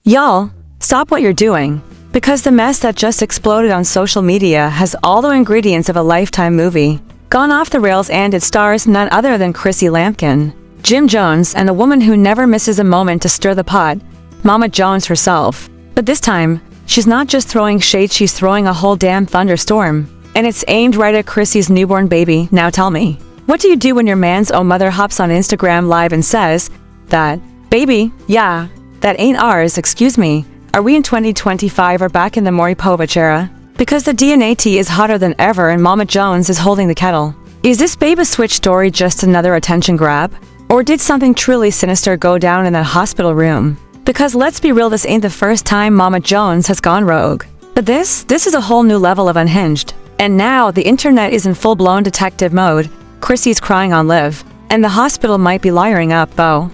Y'all, stop what you're doing. Because the mess that just exploded on social media has all the ingredients of a Lifetime movie. Gone off the rails, and it stars none other than Chrissy Lampkin, Jim Jones, and the woman who never misses a moment to stir the pot, Mama Jones herself. But this time, she's not just throwing shade, she's throwing a whole damn thunderstorm. And it's aimed right at Chrissy's newborn baby. Now tell me, what do you do when your man's own mother hops on Instagram Live and says, "That baby, yeah, that ain't ours, excuse me. Are we in 2025 or back in the Maury Povich era?" Because the DNA tea is hotter than ever and Mama Jones is holding the kettle. Is this baby switch story just another attention grab? Or did something truly sinister go down in that hospital room? Because let's be real, this ain't the first time Mama Jones has gone rogue. But this is a whole new level of unhinged. And now the internet is in full-blown detective mode. Chrissy's crying on Liv, and the hospital might be liring up, Bo.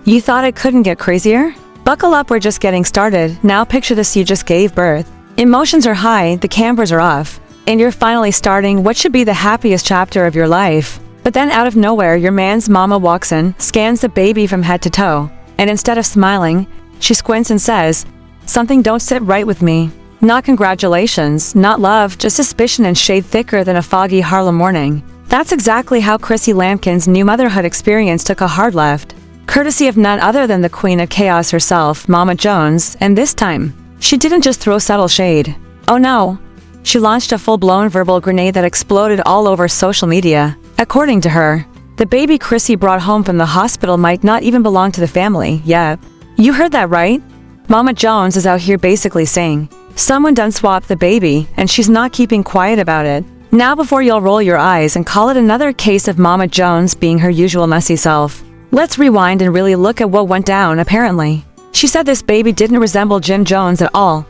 You thought it couldn't get crazier? Buckle up, we're just getting started. Now picture this: you just gave birth. Emotions are high, the cameras are off, and you're finally starting what should be the happiest chapter of your life. But then out of nowhere, your man's mama walks in, scans the baby from head to toe, and instead of smiling, she squints and says, "Something don't sit right with me." Not congratulations, not love, just suspicion and shade thicker than a foggy Harlem morning. That's exactly how Chrissy Lampkin's new motherhood experience took a hard left, courtesy of none other than the queen of chaos herself, Mama Jones. And this time, she didn't just throw subtle shade. Oh no, she launched a full-blown verbal grenade that exploded all over social media. According to her, the baby Chrissy brought home from the hospital might not even belong to the family. Yep, you heard that right. Mama Jones is out here basically saying, someone done swapped the baby, and she's not keeping quiet about it. Now before you'll roll your eyes and call it another case of Mama Jones being her usual messy self, let's rewind and really look at what went down. Apparently, she said this baby didn't resemble Jim Jones at all.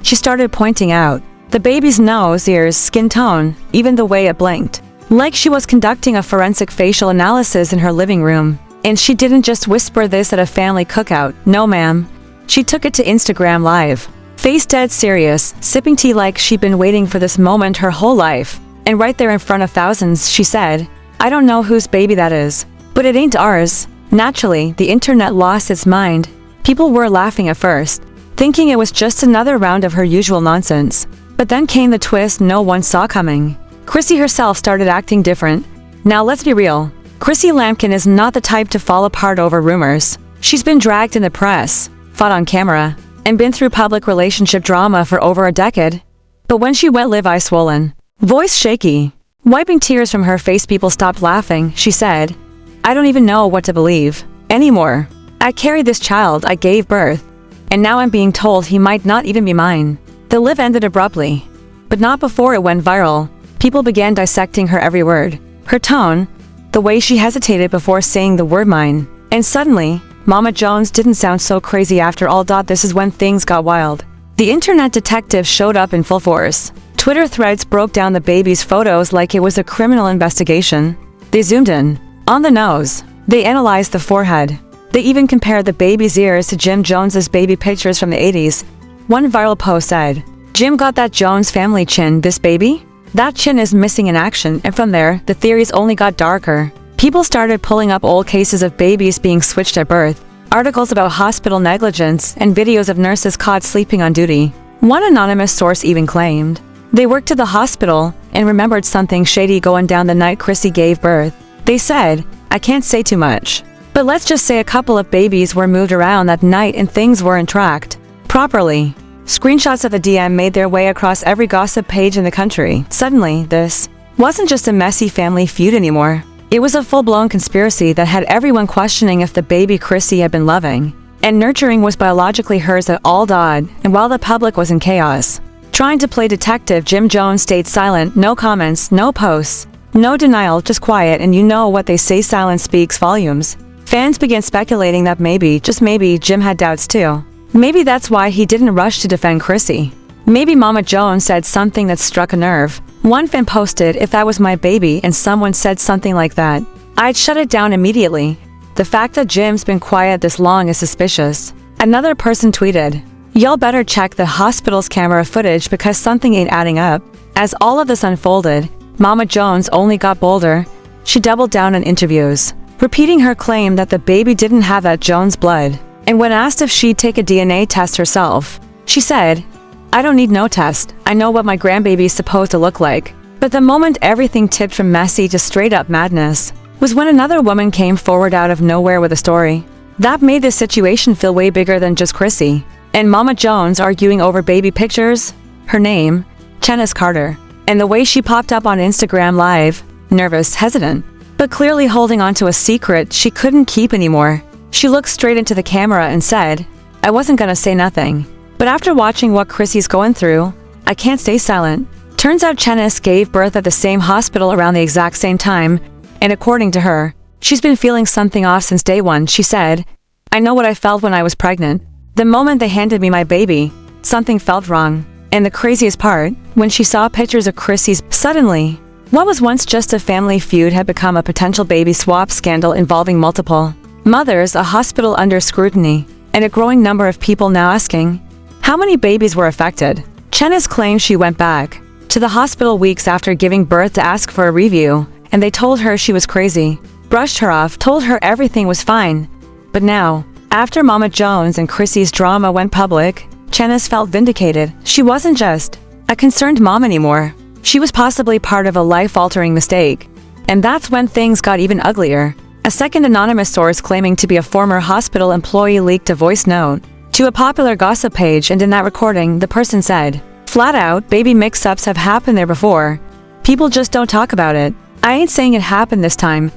She started pointing out the baby's nose, ears, skin tone, even the way it blinked, like she was conducting a forensic facial analysis in her living room. And she didn't just whisper this at a family cookout. No ma'am, she took it to Instagram Live, face dead serious, sipping tea like she'd been waiting for this moment her whole life. And right there in front of thousands, she said, "I don't know whose baby that is, but it ain't ours." Naturally, the internet lost its mind. People were laughing at first, thinking it was just another round of her usual nonsense. But then came the twist no one saw coming. Chrissy herself started acting different. Now let's be real, Chrissy Lampkin is not the type to fall apart over rumors. She's been dragged in the press, fought on camera, and been through public relationship drama for over a decade. But when she went live, eye swollen, voice shaky, wiping tears from her face, people stopped laughing. She said, "I don't even know what to believe anymore. I carried this child, I gave birth, and now I'm being told he might not even be mine." The live ended abruptly, but not before it went viral. People began dissecting her every word, her tone, the way she hesitated before saying the word mine. And suddenly, Mama Jones didn't sound so crazy after all. This is when things got wild. The internet detective showed up in full force. Twitter threads broke down the baby's photos like it was a criminal investigation. They zoomed in on the nose. They analyzed the forehead. They even compared the baby's ears to Jim Jones's baby pictures from the 80s. One viral post said, "Jim got that Jones family chin, this baby? That chin is missing in action." And from there, the theories only got darker. People started pulling up old cases of babies being switched at birth, articles about hospital negligence, and videos of nurses caught sleeping on duty. One anonymous source even claimed they worked at the hospital and remembered something shady going down the night Chrissy gave birth. They said, "I can't say too much, but let's just say a couple of babies were moved around that night and things weren't tracked properly." Screenshots of the DM made their way across every gossip page in the country. Suddenly, this wasn't just a messy family feud anymore. It was a full-blown conspiracy that had everyone questioning if the baby Chrissy had been loving and nurturing was biologically hers at all. And while the public was in chaos, trying to play detective, Jim Jones stayed silent. No comments, no posts, no denial, just quiet. And you know what they say, silence speaks volumes. Fans began speculating that maybe, just maybe, Jim had doubts too. Maybe that's why he didn't rush to defend Chrissy. Maybe Mama Jones said something that struck a nerve. One fan posted, "If that was my baby and someone said something like that, I'd shut it down immediately. The fact that Jim's been quiet this long is suspicious." Another person tweeted, "Y'all better check the hospital's camera footage because something ain't adding up." As all of this unfolded, Mama Jones only got bolder. She doubled down in interviews, repeating her claim that the baby didn't have that Jones blood. And when asked if she'd take a DNA test herself, she said, "I don't need no test. I know what my grandbaby's supposed to look like." But the moment everything tipped from messy to straight up madness was when another woman came forward out of nowhere with a story that made this situation feel way bigger than just Chrissy and Mama Jones arguing over baby pictures. Her name, Chennis Carter, and the way she popped up on Instagram Live, nervous, hesitant, but clearly holding on to a secret she couldn't keep anymore. She looked straight into the camera and said, "I wasn't gonna say nothing, but after watching what Chrissy's going through, I can't stay silent." Turns out Chennis gave birth at the same hospital around the exact same time, and according to her, she's been feeling something off since day one. She said, "I know what I felt when I was pregnant. The moment they handed me my baby, something felt wrong." And the craziest part, when she saw pictures of Chrissy's, suddenly, what was once just a family feud had become a potential baby swap scandal involving multiple mothers, a hospital under scrutiny, and a growing number of people now asking, how many babies were affected? Chennis claims she went back to the hospital weeks after giving birth to ask for a review, and they told her she was crazy, brushed her off, told her everything was fine. But now, after Mama Jones and Chrissy's drama went public, Chennis felt vindicated. She wasn't just a concerned mom anymore. She was possibly part of a life-altering mistake. And that's when things got even uglier. A second anonymous source claiming to be a former hospital employee leaked a voice note to a popular gossip page, and in that recording, the person said, flat out, baby mix-ups have happened there before. People just don't talk about it. I ain't saying it happened this time,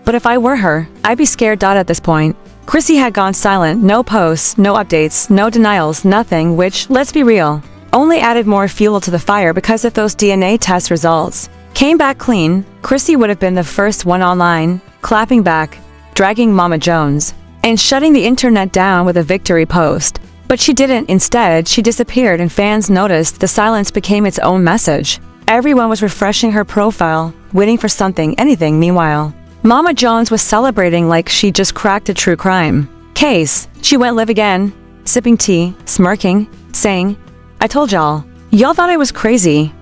but if I were her, I'd be scared. At this point, Chrissy had gone silent, no posts, no updates, no denials, nothing, which, let's be real, only added more fuel to the fire, because if those DNA test results came back clean, Chrissy would have been the first one online, clapping back, dragging Mama Jones, and shutting the internet down with a victory post. But she didn't. Instead, she disappeared, and fans noticed the silence became its own message. Everyone was refreshing her profile, waiting for something, anything. Meanwhile, Mama Jones was celebrating like she just cracked a true crime case. She went live again, sipping tea, smirking, saying, "I told y'all. Y'all thought I was crazy,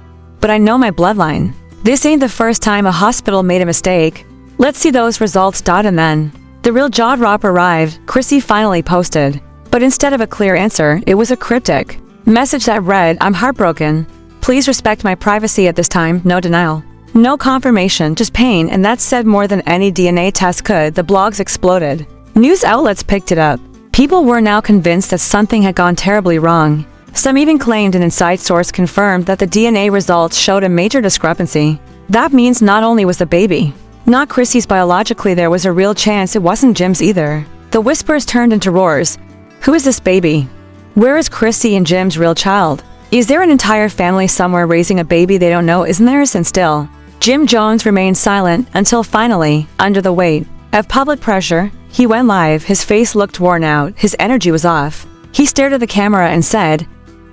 but I know my bloodline. This ain't the first time a hospital made a mistake. Let's see those results." And then, the real jaw drop arrived. Chrissy finally posted. But instead of a clear answer, it was a cryptic message that read, "I'm heartbroken. Please respect my privacy at this time." No denial, no confirmation, just pain, and that said more than any DNA test could. The blogs exploded. News outlets picked it up. People were now convinced that something had gone terribly wrong. Some even claimed an inside source confirmed that the DNA results showed a major discrepancy. That means not only was the baby not Chrissy's biologically, there was a real chance it wasn't Jim's either. The whispers turned into roars. Who is this baby? Where is Chrissy and Jim's real child? Is there an entire family somewhere raising a baby they don't know? Isn't there? And still, Jim Jones remained silent until finally, under the weight of public pressure, he went live. His face looked worn out. His energy was off. He stared at the camera and said,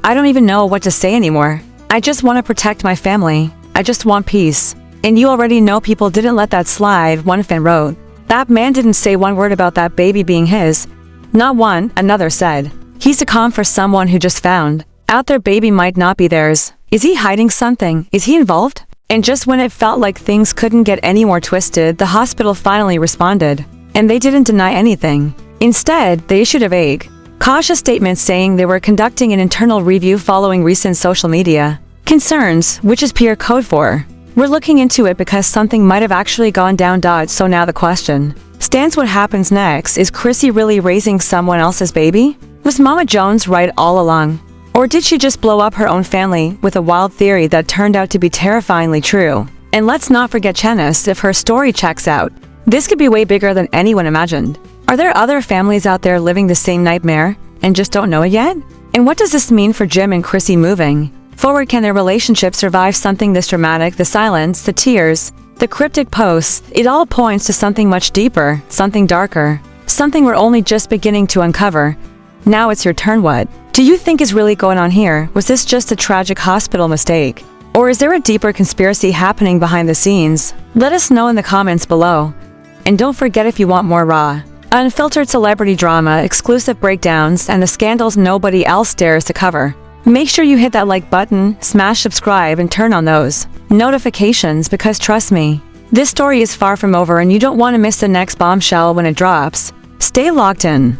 "I don't even know what to say anymore. I just want to protect my family. I just want peace." And you already know people didn't let that slide, one fan wrote. That man didn't say one word about that baby being his. Not one, another said. He succumbed for someone who just found out their baby might not be theirs. Is he hiding something? Is he involved? And just when it felt like things couldn't get any more twisted, the hospital finally responded. And they didn't deny anything. Instead, they issued a vague, cautious statement saying they were conducting an internal review following recent social media concerns, which is peer code for, "We're looking into it because something might have actually gone down." So now the question stands: what happens next? Is Chrissy really raising someone else's baby? Was Mama Jones right all along? Or did she just blow up her own family with a wild theory that turned out to be terrifyingly true? And let's not forget Chennis. If her story checks out, this could be way bigger than anyone imagined. Are there other families out there living the same nightmare and just don't know it yet? And what does this mean for Jim and Chrissy moving forward? Can their relationship survive something this dramatic? The silence, the tears, the cryptic posts, it all points to something much deeper, something darker, something we're only just beginning to uncover. Now it's your turn. What do you think is really going on here? Was this just a tragic hospital mistake? Or is there a deeper conspiracy happening behind the scenes? Let us know in the comments below. And don't forget, if you want more raw, unfiltered celebrity drama, exclusive breakdowns, and the scandals nobody else dares to cover, make sure you hit that like button, smash subscribe, and turn on those notifications, because trust me, this story is far from over and you don't want to miss the next bombshell when it drops. Stay locked in.